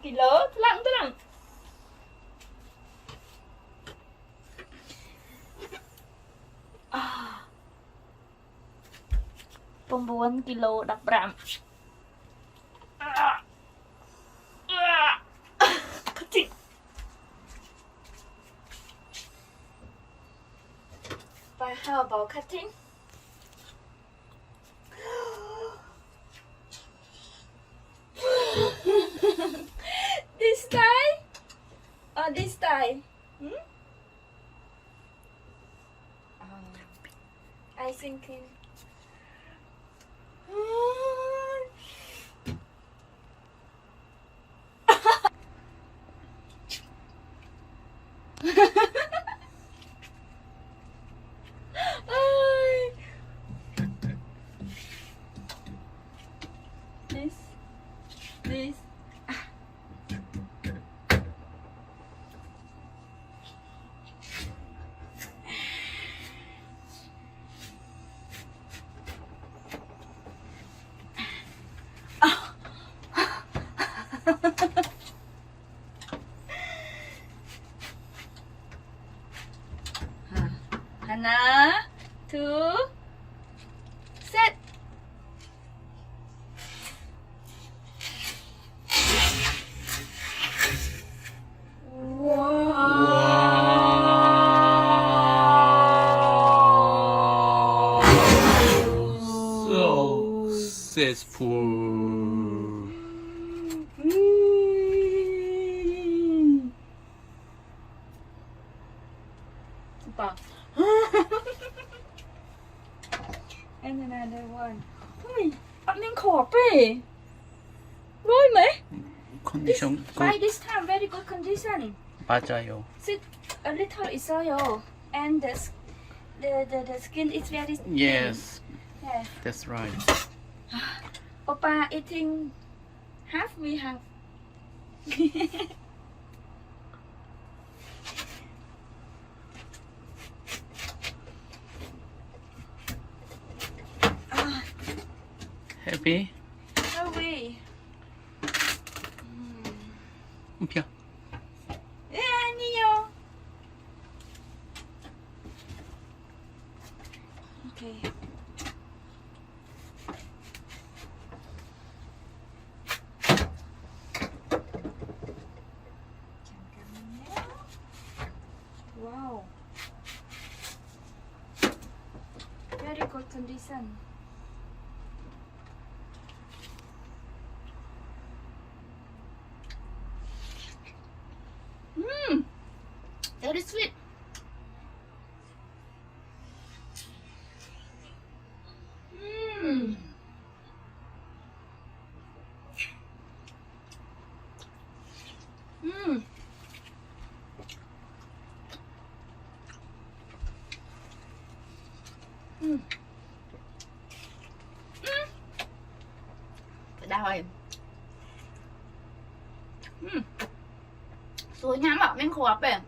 kilo tenang. Pembuan kilo 15 kecil. But how about cutting? This style or this style? I thinking. This. Hana, 2, set. So successful. Super. And another one. Ui, ăn nên khổ bê. Rồi mấy? 컨디션 By good. this time, very good condition. 맞아요. Sit a little is oil, and the skin is very thin. Yes, Yeah. that's right. Oppa eating half, we have. Happy? How we? 펴. 아니요. Okay. 잠깐만요. Wow. Very good condition. Very sweet. Cái đau em. Suối nhám bảo men khổ bè.